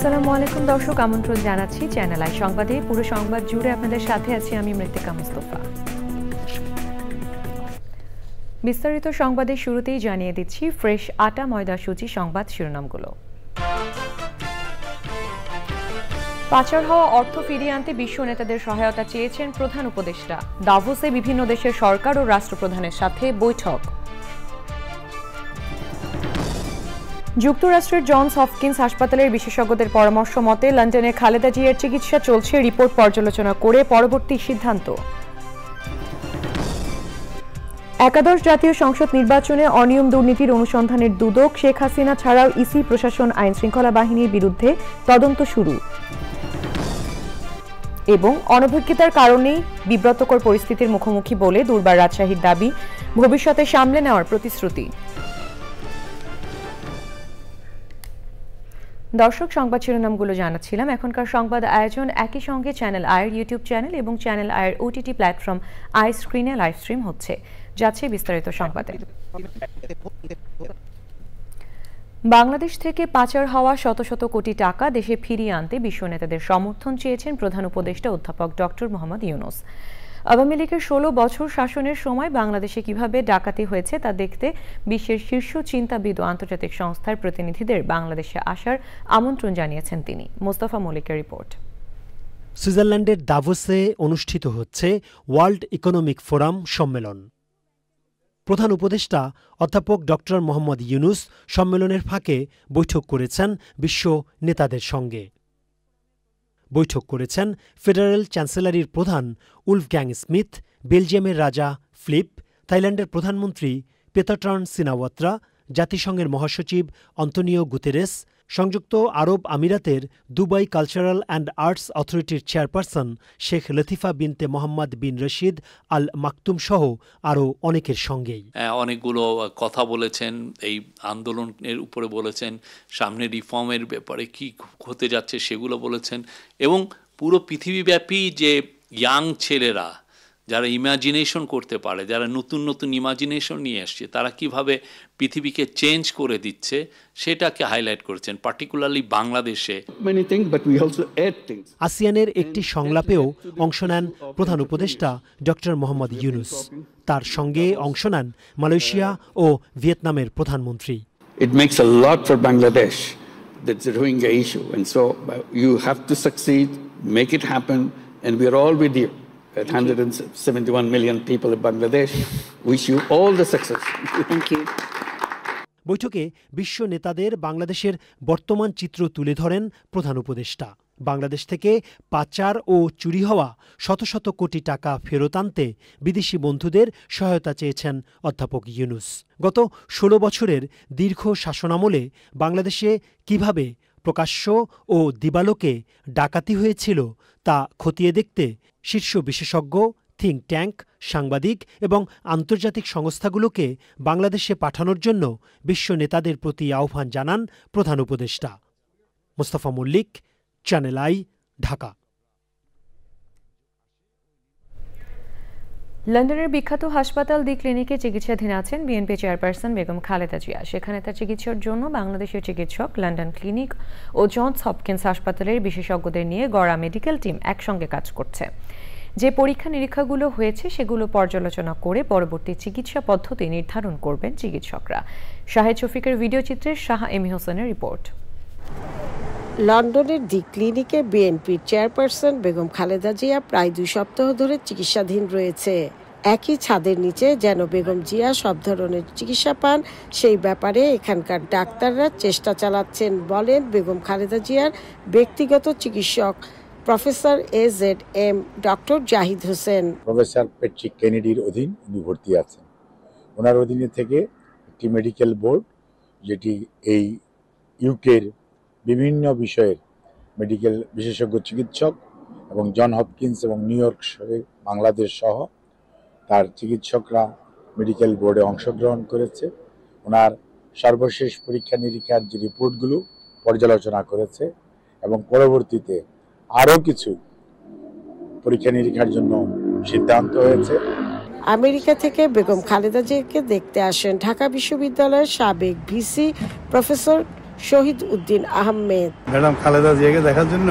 আসসালামু আলাইকুম দর্শক, আমন্ত্রণ জানাচ্ছি চ্যানেল আই সংবাদে। পুরো সংবাদ জুড়ে আপনাদের সাথে আছি আমি মৃত্তিকা মুস্তফা। বিস্তারিত সংবাদের শুরুতেই জানিয়ে দিচ্ছি ফ্রেশ আটা ময়দা সুজি সংবাদ শিরোনামগুলো। পাচার হওয়া অর্থ ফিরিয়ে আনতে বিশ্ব নেতাদের সহায়তা চেয়েছেন প্রধান উপদেষ্টা। দাভোসে বিভিন্ন দেশের সরকার ও রাষ্ট্রপ্রধানের সাথে বৈঠক। যুক্তরাষ্ট্রের জনস হপকিন্স হাসপাতালের বিশেষজ্ঞদের পরামর্শ মতে লন্ডনে খালেদা জিয়ার চিকিৎসা চলছে, রিপোর্ট পর্যালোচনা করে পরবর্তী সিদ্ধান্ত। একাদশ জাতীয় সংসদ নির্বাচনে অনিয়ম দুর্নীতির অনুসন্ধানের দুদক, শেখ হাসিনা ছাড়াও ইসি, প্রশাসন, আইন শৃঙ্খলা বাহিনীর বিরুদ্ধে তদন্ত শুরু। এবং অনভিজ্ঞতার কারণেই বিব্রতকর পরিস্থিতির মুখোমুখি বলে দুর্বার রাজশাহীর দাবি, ভবিষ্যতে সামলে নেওয়ার প্রতিশ্রুতি। দর্শক, সংবাদ শিরোনামগুলো জানাচ্ছিলাম। এখনকার সংবাদ আয়োজন একই সঙ্গে চ্যানেল আয়ের ইউটিউব চ্যানেল এবং চ্যানেল আয়ের ওটিটি প্ল্যাটফর্ম আই স্ক্রিনে লাইভ স্ট্রিম হচ্ছে। যাচ্ছে বিস্তারিত সংবাদে। বাংলাদেশ থেকে পাচার হওয়া শত শত কোটি টাকা দেশে ফিরিয়ে আনতে বিশ্ব নেতাদের সমর্থন চেয়েছেন প্রধান উপদেষ্টা অধ্যাপক ডক্টর মোহাম্মদ ইউনূস। আওয়ামী লীগের 16 বছর শাসনের সময় বাংলাদেশে কিভাবে ডাকাতি হয়েছে তা দেখতে বিশ্বের শীর্ষ চিন্তাবিদ ও আন্তর্জাতিক সংস্থার প্রতিনিধিদের বাংলাদেশে আসার আমন্ত্রণ জানিয়েছেন তিনি। মোস্তফা মল্লিকের রিপোর্ট। সুইজারল্যান্ডের দাভোসে অনুষ্ঠিত হচ্ছে ওয়ার্ল্ড ইকোনমিক ফোরাম সম্মেলন। প্রধান উপদেষ্টা অধ্যাপক ডক্টর মোহাম্মদ ইউনূস সম্মেলনের ফাঁকে বৈঠক করেছেন বিশ্ব নেতাদের সঙ্গে। বৈঠক করেছেন ফেডারেল চ্যান্সেলরির প্রধান উলফগ্যাং স্মিথ, বেলজিয়ামের রাজা ফিলিপ, থাইল্যান্ডের প্রধানমন্ত্রী পেতাট্রান সিনাওয়াত্রা, জাতিসংঘের মহাসচিব অন্তোনিও গুতেরেস, সংযুক্ত আরব আমিরাতের দুবাই কালচারাল অ্যান্ড আর্টস অথরিটির চেয়ারপারসন শেখ লতিফা বিনতে মোহাম্মদ বিন রশিদ আল মাকতুম সহ আরও অনেকের সঙ্গেই অনেকগুলো কথা বলেছেন, এই আন্দোলনের উপরে বলেছেন, সামনে রিফর্মের ব্যাপারে কি হতে যাচ্ছে সেগুলো বলেছেন, এবং পুরো পৃথিবীব্যাপী যে ইয়াং ছেলেরা যারা ইমাজিনেশন করতে পারে, যারা নতুন নতুন ইমাজিনেশন নিয়ে আসছে, তারা কিভাবে পৃথিবীকে চেঞ্জ করে দিচ্ছে সেটাকে হাইলাইট করেছেন, পার্টিকুলারলি বাংলাদেশে। আসিয়ানের একটি সংলাপেও অংশ নেন প্রধান উপদেষ্টা ডক্টর মোহাম্মদ ইউনূস। তার সঙ্গে অংশ নেন মালয়েশিয়া ও ভিয়েতনামের প্রধানমন্ত্রী। It makes a lot for Bangladesh, that's the Rohingya issue, and so you have to succeed, make it happen, and we are all with you. 171 million people in Bangladesh. Wish you all the success. Thank you. বৈঠকে বিশ্ব নেতাদের বাংলাদেশের বর্তমান চিত্র তুলে ধরেন প্রধান উপদেষ্টা। বাংলাদেশ থেকে পাচার ও চুরি হওয়া শত শত কোটি টাকা ফেরত আনতে বিদেশি বন্ধুদের সহায়তা চেয়েছেন অধ্যাপক ইউনূস। গত 16 বছরের দীর্ঘ শাসনামলে বাংলাদেশে কিভাবে প্রকাশ্য ও দিবালোকে ডাকাতি হয়েছিল তা খতিয়ে দেখতে শীর্ষ বিশেষজ্ঞ, থিঙ্ক ট্যাঙ্ক, সাংবাদিক এবং আন্তর্জাতিক সংস্থাগুলোকে বাংলাদেশে পাঠানোর জন্য বিশ্ব নেতাদের প্রতি আহ্বান জানান প্রধান উপদেষ্টা। Mostafa Mallik, Channel I, Dhaka. লন্ডনের বিখ্যাত হাসপাতাল দি ক্লিনিকে চিকিৎসাধীন আছেন বিএনপি চেয়ারপারসন বেগম খালেদা জিয়া। সেখানে তার চিকিৎসার জন্য বাংলাদেশের চিকিৎসক, লন্ডন ক্লিনিক ও জনস হপকিন্স হাসপাতালের বিশেষজ্ঞদের নিয়ে গড়া মেডিকেল টিম একসঙ্গে কাজ করছে। যে পরীক্ষা নিরীক্ষাগুলো হয়েছে সেগুলো পর্যালোচনা করে পরবর্তী চিকিৎসা পদ্ধতি নির্ধারণ করবেন চিকিৎসকরা। শাহেদ শফিকের ভিডিও চিত্রে শাহ এমি হোসেনের রিপোর্ট। লন্ডনের দি ক্লিনিকে বিএনপির চেয়ারপারসন বেগম খালেদা জিয়া প্রায় 2 সপ্তাহ ধরে চিকিৎসাধীন রয়েছে। একই ছাদের নিচে যেন বেগম জিয়া সব ধরনের চিকিৎসা পান সেই ব্যাপারে এখানকার ডাক্তাররা চেষ্টা চালাচ্ছেন বলেন বেগম খালেদা জিয়ার ব্যক্তিগত চিকিৎসক professor AZM doctor Zahid Hossain. Professor Patrick কেনেডির অধীন উনি ভর্তি আছেন। ওনার অধীনে থেকে একটি মেডিকেল বোর্ড, যেটি এই ইউকের বিভিন্ন বিষয়ের মেডিকেল বিশেষজ্ঞ চিকিৎসক এবং জন হপকিন্স এবং নিউ ইয়র্ক বাংলাদেশ সহ তার চিকিৎসকরা মেডিকেল বোর্ডে অংশগ্রহণ করেছে। ওনার সর্বশেষ পরীক্ষা নিরীক্ষার যে রিপোর্টগুলো পর্যালোচনা করেছে এবং পরবর্তীতে আরও কিছু পরীক্ষা নিরীক্ষার জন্য সিদ্ধান্ত হয়েছে। আমেরিকা থেকে বেগম খালেদা জিয়াকে দেখতে আসেন ঢাকা বিশ্ববিদ্যালয়ের সাবেক VC professor Shahid Uddin Ahmed. Madam Khaleda জিয়াকে দেখার জন্য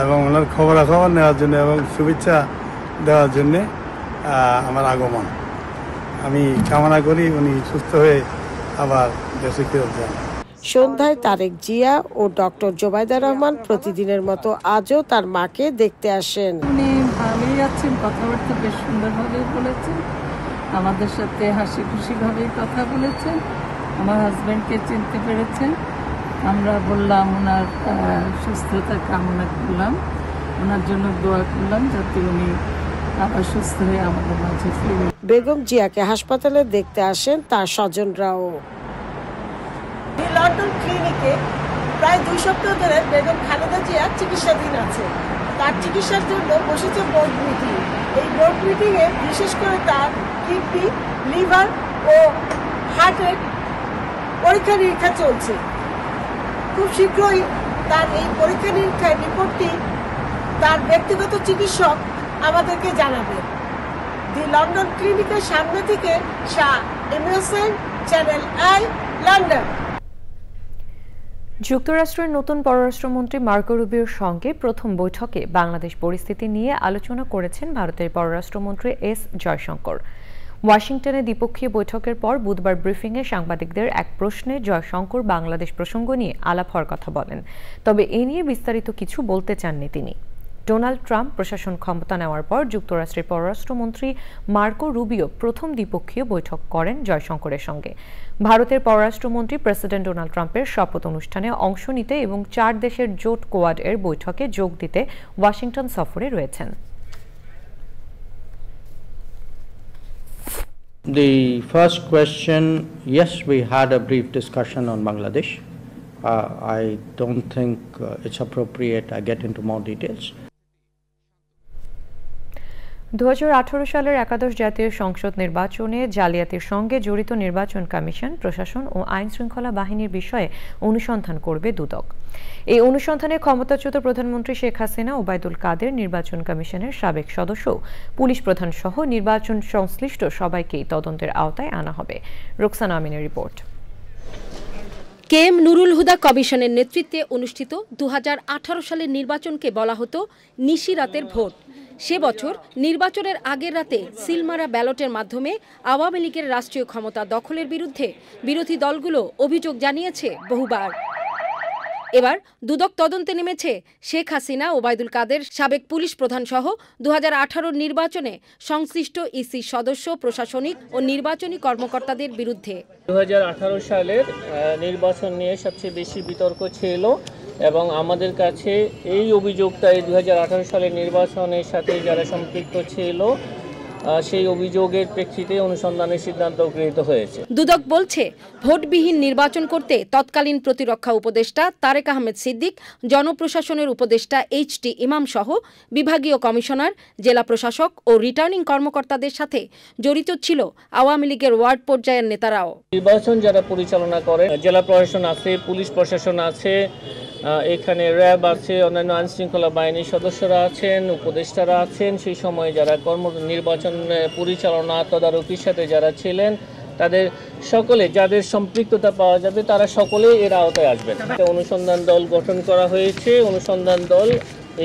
এবং ওনার খবরাখবর নেওয়ার জন্য এবং শুভেচ্ছা দেওয়ার জন্য আমার আগমন। আমি কামনা করি উনি সুস্থ হয়ে আবার দেশে ফেরত যান। সন্ধ্যায় তারেক জিয়া ও ডক্টর জোবাইদা রহমান প্রতিদিনের মতো আজও তার মাকে দেখতে আসেন। উনি ভালোই আছেন, কথাবার্তা বেশ সুন্দরভাবে বলেছেন, আমাদের সাথে হাসি খুশি ভাবেই কথা বলেছেন, আমার হাজব্যান্ডকে চিনতে পেরেছেন। আমরা বললাম ওনার সুস্থতা কামনা করলাম, ওনার জন্য দোয়া করলাম যাতে উনি আবার সুস্থ হয়ে আমাদের মাঝে ফিরে। বেগম জিয়াকে হাসপাতালে দেখতে আসেন তার স্বজনরাও। লন্ডন ক্লিনিকে প্রায় 2 সপ্তাহ ধরে বেগম খালেদা জিয়া চিকিৎসাধীন আছে। তার চিকিৎসার জন্য বসেছে বোর্ড মিটিং। এই বোর্ড মিটিংয়ে বিশেষ করে তার কিডনি, লিভার ও হার্টের পরীক্ষা নিরীক্ষা চলছে। খুব শীঘ্রই তার এই পরীক্ষা নিরীক্ষার রিপোর্টটি তার ব্যক্তিগত চিকিৎসক আমাদেরকে জানাবে। দি লন্ডন ক্লিনিকের সামনে থেকে Shah MSN, channel I, London. যুক্তরাষ্ট্রের নতুন পররাষ্ট্রমন্ত্রী মার্কো রুবিওর সঙ্গে প্রথম বৈঠকে বাংলাদেশ পরিস্থিতি নিয়ে আলোচনা করেছেন ভারতের পররাষ্ট্রমন্ত্রী এস জয়শঙ্কর। ওয়াশিংটনে দ্বিপক্ষীয় বৈঠকের পর বুধবার ব্রিফিংয়ে সাংবাদিকদের এক প্রশ্নে জয়শঙ্কর বাংলাদেশ প্রসঙ্গ নিয়ে আলাপ হওয়ার কথা বলেন, তবে এ নিয়ে বিস্তারিত কিছু বলতে চাননি তিনি। ডোনাল্ড ট্রাম্প প্রশাসন ক্ষমতা নেওয়ার পর যুক্তরাষ্ট্রের পররাষ্ট্রমন্ত্রী মার্কো রুবিও প্রথম দ্বিপক্ষীয় বৈঠক করেন জয়শঙ্করের সঙ্গে। ভারতের পররাষ্ট্রমন্ত্রী প্রেসিডেন্ট ডোনাল্ড ট্রাম্পের শপথ অনুষ্ঠানে অংশ নিতে এবং 4 দেশের জোট কোয়াড এর বৈঠকে যোগ দিতে ওয়াশিংটন সফরে রয়েছেন। The first question, yes, we had a brief discussion on Bangladesh. I don't think it's appropriate I get into more details. 2018 সালের একাদশ জাতীয় সংসদ নির্বাচনে জালিয়াতির সঙ্গে জড়িত নির্বাচন কমিশন, প্রশাসন ও আইন শৃঙ্খলা বাহিনীর বিষয়ে অনুসন্ধান করবে দুদক। এই অনুসন্ধানে ক্ষমতাচ্যুত প্রধানমন্ত্রী শেখ হাসিনা, ওবায়দুল কাদের, নির্বাচন কমিশনের সাবেক সদস্য, পুলিশ প্রধান সহ নির্বাচন সংশ্লিষ্ট সবাইকেই তদন্তের আওতায় আনা হবে। রোকসানা আমিনের রিপোর্ট। কেএম নুরুল হুদা কমিশনের নেতৃত্বে অনুষ্ঠিত 2018 সালের নির্বাচনকে বলা হতো নিশি রাতের ভোট। সে বছর নির্বাচনের আগের রাতে সিলমারা ব্যালটের মাধ্যমে আওয়ামী লীগের রাষ্ট্রীয় ক্ষমতা দখলের বিরুদ্ধে বিরোধী দলগুলো অভিযোগ জানিয়েছে বহুবার। এবার দুদক তদন্তে নেমেছে শেখ হাসিনা, ওবায়দুল কাদের, সাবেক পুলিশ প্রধান সহ 2018 নির্বাচনে সংশ্লিষ্ট ইসি সদস্য, প্রশাসনিক ও নির্বাচনী কর্মকর্তাদের বিরুদ্ধে। 2018 সালের নির্বাচন নিয়ে সবচেয়ে বেশি বিতর্ক ছিল এবং আমাদের কাছে এই অভিযোগটাই 2018 সালের নির্বাচনের সাথে যারা সম্পৃক্ত ছিল সেই অভিযোগের প্রেক্ষিতে অনুসন্ধানের সিদ্ধান্ত গৃহীত হয়েছে। দুদক বলছে ভোটবিহীন নির্বাচন করতে তৎকালীন প্রতিরক্ষা উপদেষ্টা তারেক আহমেদ সিদ্দিক, জনপ্রশাসনের উপদেষ্টা এইচ.টি. ইমাম সহ বিভাগীয় কমিশনার, জেলা প্রশাসক ও রিটার্নিং কর্মকর্তাদের সাথে জড়িত ছিল আওয়ামী লীগের ওয়ার্ড পর্যায়ের নেতারাও। নির্বাচন যারা পরিচালনা করে, জেলা প্রশাসন আছে, পুলিশ প্রশাসন আছে, এখানে র্যাব আছে, অন্যান্য আইন শৃঙ্খলা বাহিনীর সদস্যরা আছেন, উপদেষ্টারা আছেন, সেই সময় যারা নির্বাচন পরিচালনা তদারকির সাথে যারা ছিলেন তাদের সকলে যাদের সম্পৃক্ততা পাওয়া যাবে তারা সকলে এর আওতায় আসবেন। অনুসন্ধান দল গঠন করা হয়েছে। অনুসন্ধান দল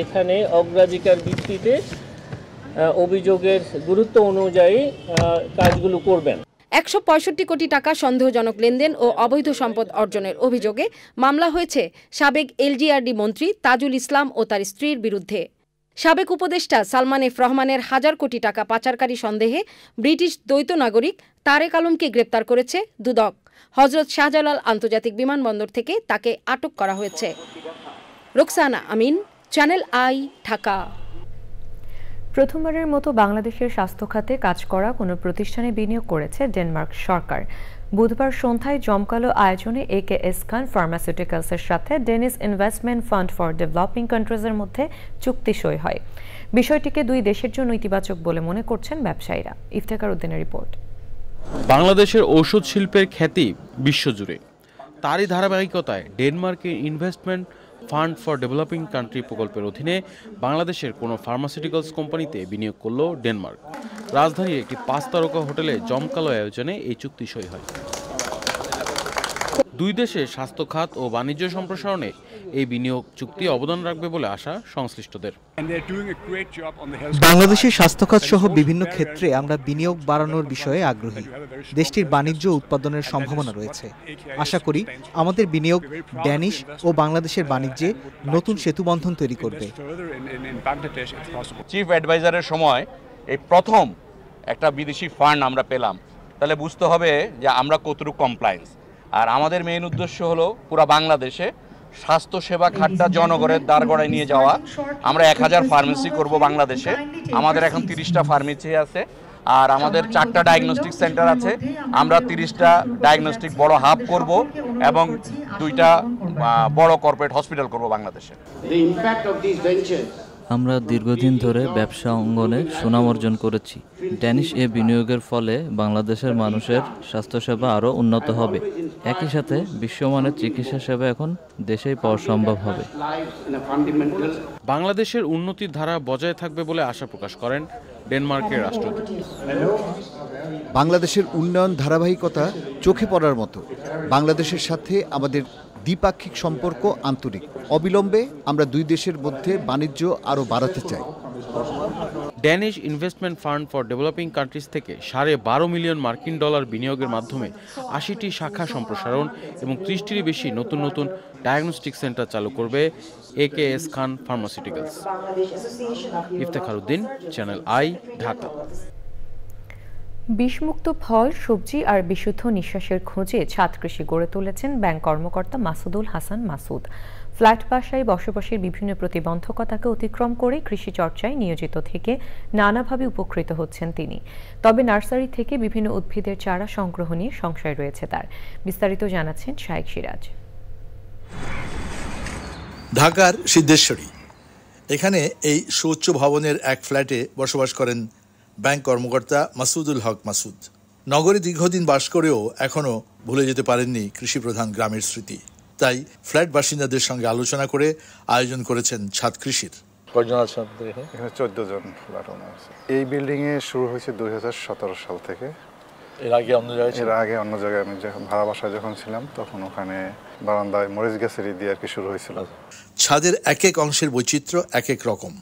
এখানে অগ্রাধিকার ভিত্তিতে অভিযোগের গুরুত্ব অনুযায়ী কাজগুলো করবেন। 165 কোটি টাকা সন্দেহজনক লেনদেন ও অবৈধ সম্পদ অর্জনের অভিযোগে মামলা হয়েছে সাবেক এলজিআরডি মন্ত্রী তাজুল ইসলাম ও তার স্ত্রীর বিরুদ্ধে। সাবেক উপদেষ্টা সালমান এফ রহমানের 1000 কোটি টাকা পাচারকারী সন্দেহে ব্রিটিশ দ্বৈত নাগরিক তারেক আলমকে গ্রেপ্তার করেছে দুদক। হযরত শাহজালাল আন্তর্জাতিক বিমানবন্দর থেকে তাকে আটক করা হয়েছে। রোকসানা আমিন, চ্যানেল আই, ঢাকা। প্রথমবারের মতো বাংলাদেশের স্বাস্থ্য খাতে কাজ করা কোনো প্রতিষ্ঠানে বিনিয়োগ করেছে ডেনমার্ক সরকার। বুধবার সন্ধ্যায় জমকালো আয়োজনে একেএস খান ফার্মাসিউটিক্যালসের সাথে Danish investment fund for developing কান্ট্রিজের মধ্যে চুক্তি সই হয়। বিষয়টিকে দুই দেশের জন্য ইতিবাচক বলে মনে করছেন ব্যবসায়ীরা। ইফতেখার উদ্দিনের রিপোর্ট। বাংলাদেশের ঔষধ শিল্পের খ্যাতি বিশ্বজুড়ে, তারই ধারাবাহিকতায় ডেনমার্কের investment fund for developing country প্রকল্পের অধীনে বাংলাদেশের কোনো ফার্মাসিউটিক্যালস কোম্পানিতে বিনিয়োগ করল ডেনমার্ক। রাজধানীর একটি 5 তারকা হোটেলে জমকালো আয়োজনে এই চুক্তি সই হয়। দুই দেশের স্বাস্থ্য খাত ও বাণিজ্য সম্প্রসারণে এই বিনিয়োগ চুক্তি অবদান রাখবে বলে আশা সংশ্লিষ্টদের। বাংলাদেশের স্বাস্থ্য খাত সহ বিভিন্ন ক্ষেত্রে আমরা বিনিয়োগ বাড়ানোর বিষয়ে আগ্রহী। দেশটির বাণিজ্য উৎপাদনের সম্ভাবনা রয়েছে। আশা করি আমাদের বিনিয়োগ ড্যানিশ ও বাংলাদেশের বাণিজ্যে নতুন সেতুবন্ধন তৈরি করবে। চিফ অ্যাডভাইজারের সময় এই প্রথম একটা বিদেশি ফান্ড আমরা পেলাম, তাহলে বুঝতে হবে যে আমরা কতটুকু কমপ্লায়েন্স। আর আমাদের মেইন উদ্দেশ্য হলো পুরো বাংলাদেশে স্বাস্থ্যসেবা খাতটা জনগণের দ্বারগড়ায় নিয়ে যাওয়া। আমরা 1000 ফার্মেসি করব বাংলাদেশে। আমাদের এখন 30টা ফার্মেসি আছে, আর আমাদের 4টা ডায়াগনস্টিক সেন্টার আছে। আমরা 30টা ডায়াগনস্টিক বড় হাব করব এবং 2টা বড় কর্পোরেট হসপিটাল করব বাংলাদেশে। আমরা দীর্ঘদিন ধরে ব্যবসা অঙ্গনে সুনাম অর্জন করেছি। ড্যানিশ এ বিনিয়োগের ফলে বাংলাদেশের মানুষের স্বাস্থ্যসেবা আরও উন্নত হবে। একই সাথে বিশ্বমানের চিকিৎসা সেবা এখন দেশেই পাওয়া সম্ভব হবে। বাংলাদেশের উন্নতির ধারা বজায় থাকবে বলে আশা প্রকাশ করেন ডেনমার্কের রাষ্ট্রদূত। বাংলাদেশের উন্নয়ন ধারাবাহিকতা চোখে পড়ার মতো। বাংলাদেশের সাথে আমাদের দ্বিপাক্ষিক সম্পর্ক আন্তরিক। অবিলম্বে আমরা দুই দেশের মধ্যে বাণিজ্য আরও বাড়াতে চাই। Danish investment fund for developing countries থেকে $12.5 মিলিয়ন মার্কিন ডলার বিনিয়োগের মাধ্যমে 80টি শাখা সম্প্রসারণ এবং 30টির বেশি নতুন নতুন ডায়াগনস্টিক সেন্টার চালু করবে AKS Khan pharmaceuticals. Iftekhar Uddin, channel I, Dhaka. বিষমুক্ত ফল, সবজি আর বিশুদ্ধ নিঃশ্বাসের খোঁজে ছাদ কৃষি গড়ে তুলেছেন ব্যাংক কর্মকর্তা মাসুদুল হাসান মাসুদ। ফ্ল্যাট বাসায় বসবাসের বিভিন্ন প্রতিবন্ধকতাকে অতিক্রম করে কৃষি চর্চায় নিয়োজিত থেকে নানাভাবে উপকৃত হচ্ছেন তিনি। তবে নার্সারি থেকে বিভিন্ন উদ্ভিদের চারা সংগ্রহ নিয়ে সংশয় রয়েছে তার। বিস্তারিত জানাচ্ছেন শাইখ সিরাজ। ঢাকার সিদ্ধেশ্বরী, এখানে এই সুউচ্চ ভবনের এক ফ্ল্যাটে বসবাস করেন ব্যাংক কর্মকর্তা মাসুদুল হক মাসুদ। নগরে দীর্ঘদিন বাস করেও এখনও ভুলে যেতে পারেননি কৃষিপ্রধান গ্রামের স্মৃতি। তাই ফ্ল্যাট বাসিন্দাদের সঙ্গে আলোচনা করে আয়োজন করেছেন ছাদ কৃষির। কয়জন আছেন এখানে? 14 জন ফ্ল্যাট ওনার আছে। এই বিল্ডিংয়ে শুরু হয়েছে 2017 সাল থেকে। এর আগে অন্য জায়গায় আমি যখন ভাড়া বাসায় যখন ছিলাম তখন ওখানে বারান্দায় মরিচ গাছের দিয়ে আর কি শুরু হয়েছিল। ছাদের এক এক অংশের বৈচিত্র্য এক এক রকম।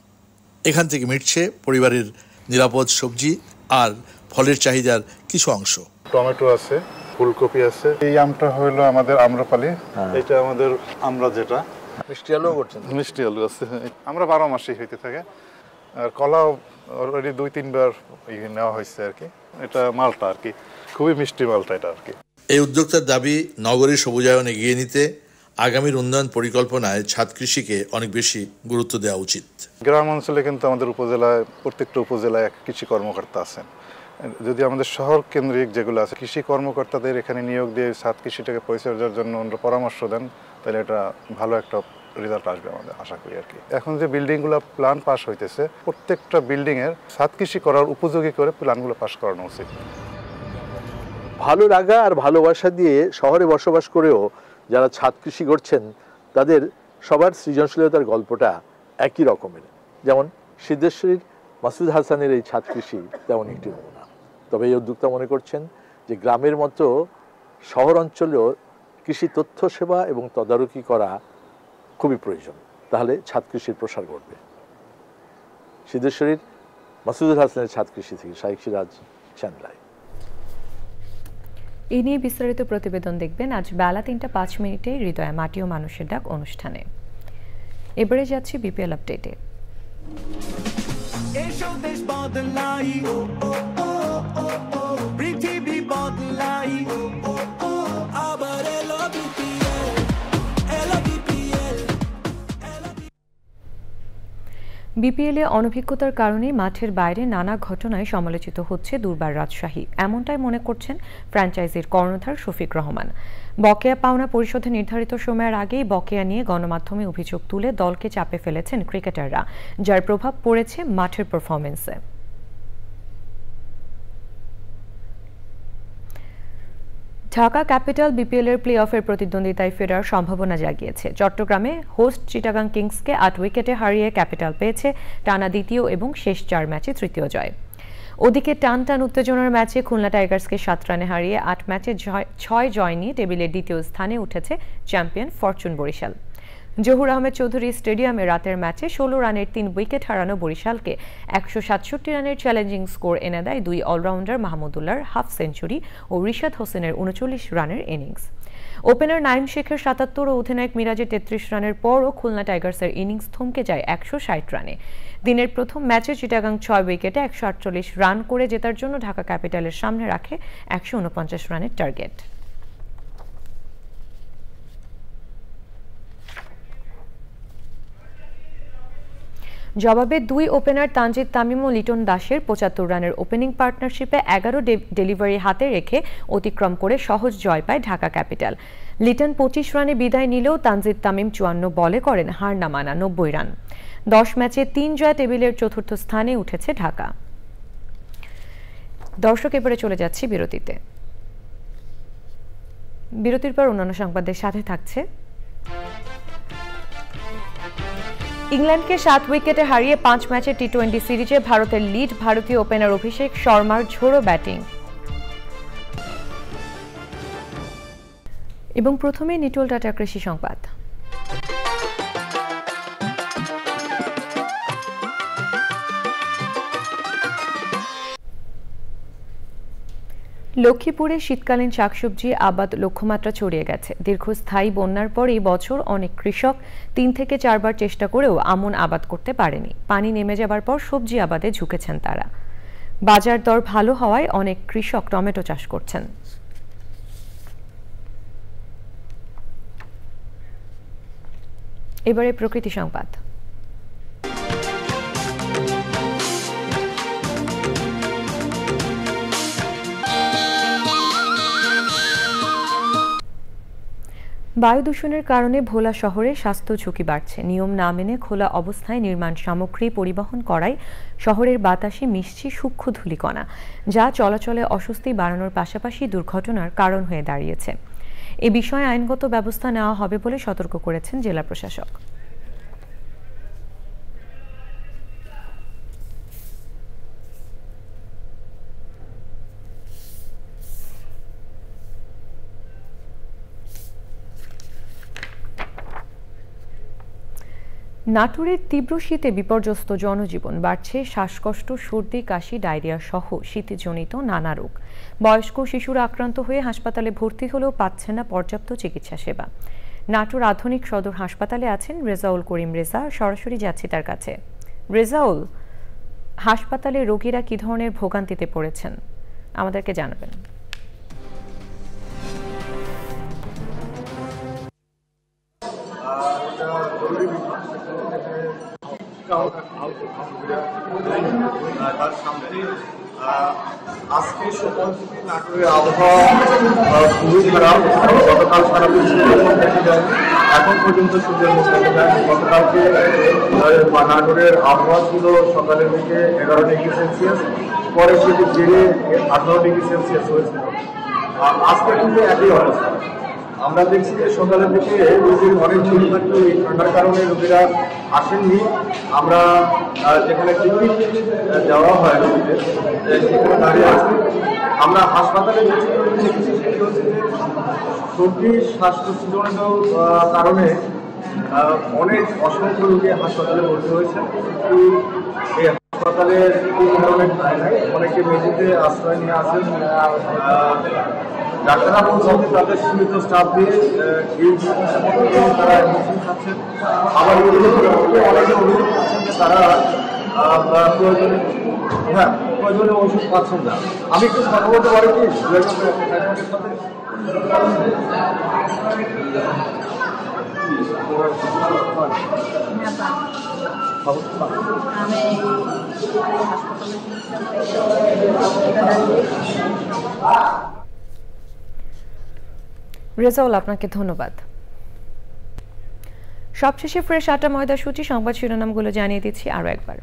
এখান থেকে মিটছে পরিবারের নিরাপদ সবজি আর ফলের চাহিদার কিছু অংশ। টমেটো আছে, ফুলকপি আছে। এই আমটা হলো আমাদের আম্রপালি। এটা আমাদের আমরা যেটা মিষ্টি আলু করছেন। মিষ্টি আলু আছে, আমরা 12 মাসই হইতে থাকে। আর কলাও অলরেডি 2-3 বার নেওয়া হয়েছে আর কি। এটা মালটা আর কি, খুবই মিষ্টি মালটা এটা আর কি। এই উদ্যোক্তার দাবি, নগরীর সবুজায়ন এগিয়ে নিতে আগামীর উন্নয়ন পরিকল্পনায় ছাদ কৃষিকে অনেক বেশি গুরুত্ব দেওয়া উচিত। গ্রাম অঞ্চলে কিন্তু আমাদের উপজেলায়, প্রত্যেকটা উপজেলায় এক কৃষি কর্মকর্তা আছেন। যদি আমাদের শহর কেন্দ্রিক যেগুলো আছে কৃষি কর্মকর্তাদের এখানে নিয়োগ দিয়ে ছাদ কৃষিটাকে পরিচর্যার জন্য পরামর্শ দেন, তাহলে এটা ভালো একটা রেজাল্ট আসবে আমাদের আশা করি আর কি। এখন যে বিল্ডিংগুলো প্ল্যান পাস হইতেছে, প্রত্যেকটা বিল্ডিংয়ের ছাদ কৃষি করার উপযোগী করে প্ল্যানগুলো পাস করানো উচিত। ভালো লাগা আর ভালোবাসা দিয়ে শহরে বসবাস করেও যারা ছাদ কৃষি করছেন তাদের সবার সৃজনশীলতার গল্পটা একই রকমের। যেমন সিদ্ধেশ্বরীর মাসুদ হাসানের এই ছাদ কৃষি তেমন একটি নমুনা। তবে এই উদ্যোক্তা মনে করছেন যে গ্রামের মতো শহর অঞ্চলেও কৃষি তথ্য সেবা এবং তদারকি করা খুবই প্রয়োজন, তাহলে ছাদ কৃষির প্রসার ঘটবে। সিদ্ধেশ্বরীর মাসুদুল হাসানের ছাদ কৃষি থেকে শাইখ সিরাজ, চ্যানেল। এই নিয়ে বিস্তারিত প্রতিবেদন দেখবেন আজ বেলা 3:05 হৃদয়ে মাটি ও মানুষের ডাক অনুষ্ঠানে। এবারে যাচ্ছি বিপিএল আপডেটে। বিপিএলে অনভিজ্ঞতার কারণে মাঠের বাইরে নানা ঘটনায় সমালোচিত হচ্ছে দুর্বার রাজশাহী, এমনটাই মনে করছেন ফ্র্যাঞ্চাইজির কর্ণধার শফিক রহমান। বকেয়া পাওনা পরিশোধে নির্ধারিত সময়ের আগেই বকেয়া নিয়ে গণমাধ্যমে অভিযোগ তুলে দলকে চাপে ফেলেছেন ক্রিকেটাররা, যার প্রভাব পড়েছে মাঠের পারফরম্যান্সে। ঢাকা ক্যাপিটাল বিপিএল এর প্লে অফের প্রতিদ্বন্দ্বিতায় ফেরার সম্ভাবনা জাগিয়েছে। চট্টগ্রামে হোস্ট চিটাগাং কিংসকে 8 উইকেটে হারিয়ে ক্যাপিটাল পেয়েছে টানা দ্বিতীয় এবং শেষ 4 ম্যাচে তৃতীয় জয়। ওদিকে টান টান উত্তেজনার ম্যাচে খুলনা টাইগার্সকে 7 রানে হারিয়ে 8 ম্যাচে 6 জয় নিয়ে টেবিলের দ্বিতীয় স্থানে উঠেছে চ্যাম্পিয়ন ফরচুন বরিশাল। জহুর আহমেদ চৌধুরী স্টেডিয়ামে রাতের ম্যাচে 16 রানের 3 উইকেট হারানো বরিশালকে 167 রানের চ্যালেঞ্জিং স্কোর এনে দেয় দুই অলরাউন্ডার মাহমুদুল্লাহর হাফ সেঞ্চুরি ও রিশাদ হোসেনের 39 রানের ইনিংস। ওপেনার নাইম শেখের 77 ও অধিনায়ক মিরাজের 33 রানের পরও খুলনা টাইগার্সের ইনিংস থমকে যায় 160 রানে। দিনের প্রথম ম্যাচে চিটাগাং 6 উইকেটে 148 রান করে জেতার জন্য ঢাকা ক্যাপিটালের সামনে রাখে 149 রানের টার্গেট। জবাবে দুই ওপেনার তানজিদ তামিম ও লিটন দাসের 75 রানের ওপেনিং পার্টনারশিপে 11 ডেলিভারি হাতে রেখে অতিক্রম করে সহজ জয় পায় ঢাকা ক্যাপিটাল। লিটন 25 রানে বিদায় নিলেও তানজিদ তামিম 54 বলে করেন হার না মানা 90 রান। 10 ম্যাচে 3 জয় টেবিলের চতুর্থ স্থানে উঠেছে ঢাকা। দর্শক, এবারে চলে যাচ্ছি বিরতিতে। বিরতির পর অন্যান্য সংবাদের সাথে থাকছে ইংল্যান্ডকে 7 উইকেটে হারিয়ে 5 ম্যাচে টি-20 সিরিজে ভারতের লিড ভারতীয় ওপেনার অভিষেক শর্মার ঝোড়ো ব্যাটিং। এবং প্রথমে নিটোল টাটা কৃষি সংবাদ। লক্ষ্মীপুরে শীতকালীন শাকসবজি আবাদ লক্ষ্যমাত্রা ছড়িয়ে গেছে। দীর্ঘস্থায়ী বন্যার পর এই বছর অনেক কৃষক 3 থেকে 4 বার চেষ্টা করেও আমন আবাদ করতে পারেনি। পানি নেমে যাবার পর সবজি আবাদে ঝুঁকেছেন তারা। বাজার দর ভালো হওয়ায় অনেক কৃষক টমেটো চাষ করছেন। এবারে প্রকৃতি সংবাদ। বায়ু দূষণের কারণে ভোলা শহরে স্বাস্থ্য ঝুঁকি বাড়ছে। নিয়ম না মেনে খোলা অবস্থায় নির্মাণ সামগ্রী পরিবহন করায় শহরের বাতাসে মিশছে সূক্ষ্ম ধূলিকণা, যা চলাচলে অস্বস্তি বাড়ানোর পাশাপাশি দুর্ঘটনার কারণ হয়ে দাঁড়িয়েছে। এ বিষয়ে আইনগত ব্যবস্থা নেওয়া হবে বলে সতর্ক করেছেন জেলা প্রশাসক। নাটোরের তীব্র শীতে বিপর্যস্ত জনজীবন। বাড়ছে শ্বাসকষ্ট, সর্দি, কাশি, ডায়রিয়া সহ শীতজনিত নানা রোগ। বয়স্ক শিশুরা আক্রান্ত হয়ে হাসপাতালে ভর্তি হলেও পাচ্ছে না পর্যাপ্ত চিকিৎসা সেবা। নাটোর আধুনিক সদর হাসপাতালে আছেন রেজাউল করিম রেজা। সরাসরি যাচ্ছি তার কাছে। রেজাউল, হাসপাতালে রোগীরা কি ধরনের ভোগান্তিতে পড়েছেন আমাদেরকে জানাবেন। তার সামনে আজকে সকাল থেকে নাটোরের আবহাওয়া খুবই খারাপ। গতকাল সারা এখন পর্যন্ত সূর্যের মুখ দেখা যায়। গতকালকে নাটোরের আবহাওয়া ছিল সকালের দিকে 11 ডিগ্রি সেলসিয়াস, পরে সেটি বেড়ে 18 ডিগ্রি সেলসিয়াস হয়েছিল। আজকে কিন্তু একই অবস্থা। আমরা দেখছি যে সকালের দিকে রোগীর অনেক ভিড় থাকলেও এই ঠান্ডার কারণে রোগীরা আসেননি। আমরা যেখানে টিকিট দেওয়া হয় রোগীদের, সেখানে দাঁড়িয়ে আছি। আমরা হাসপাতালে যে চিত্র দেখেছি সেটি হচ্ছে যে সর্দি, শ্বাসকষ্টজনিত কারণে অনেক অসংখ্য রোগী হাসপাতালে ভর্তি হয়েছে। কিন্তু এই হাসপাতালে কোনো ধরনের ঠাঁই নাই, অনেকে মেঝেতে আশ্রয় নিয়ে আসেন। ডাক্তাররা বলছেন যে তাদের সীমিত স্টাফ দিয়ে এই তারা মেশিন খাচ্ছেন। আবার অনেকে অভিযোগ করছেন যে তারা প্রয়োজনীয় ওষুধ পাচ্ছেন না। আমি একটু কথা বলতে পারি কি রেজাউল, আপনাকে ধন্যবাদ। সবশেষে ফ্রেশ আটা ময়দা সূচি সংবাদ শিরোনামগুলো জানিয়ে দিচ্ছি আরো একবার।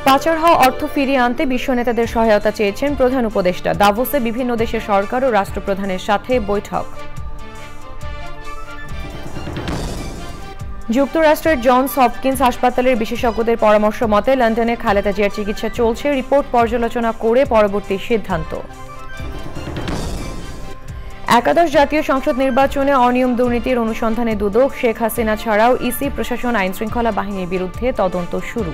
পাচার হওয়া অর্থ ফিরিয়ে আনতে বিশ্ব নেতাদের সহায়তা চেয়েছেন প্রধান উপদেষ্টা। দাভোসে বিভিন্ন দেশের সরকার ও রাষ্ট্রপ্রধানের সাথে বৈঠক। যুক্তরাষ্ট্রের জনস হপকিন্স হাসপাতালের বিশেষজ্ঞদের পরামর্শ মতে লন্ডনে খালেদা জিয়ার চিকিৎসা চলছে, রিপোর্ট পর্যালোচনা করে পরবর্তী সিদ্ধান্ত। একাদশ জাতীয় সংসদ নির্বাচনে অনিয়ম দুর্নীতির অনুসন্ধানে দুদক, শেখ হাসিনা ছাড়াও ইসি, প্রশাসন, আইনশৃঙ্খলা বাহিনীর বিরুদ্ধে তদন্ত শুরু।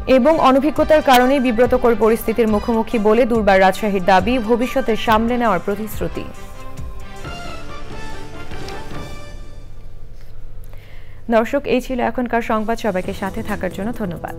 এবং অনভিজ্ঞতার কারণে বিব্রতকর পরিস্থিতির মুখোমুখি বলে দুর্বার রাজশাহীর দাবি, ভবিষ্যতে সামলে নেওয়ার প্রতিশ্রুতি। দর্শক, এই ছিল এখনকার সংবাদ। সবাইকে সাথে থাকার জন্য ধন্যবাদ।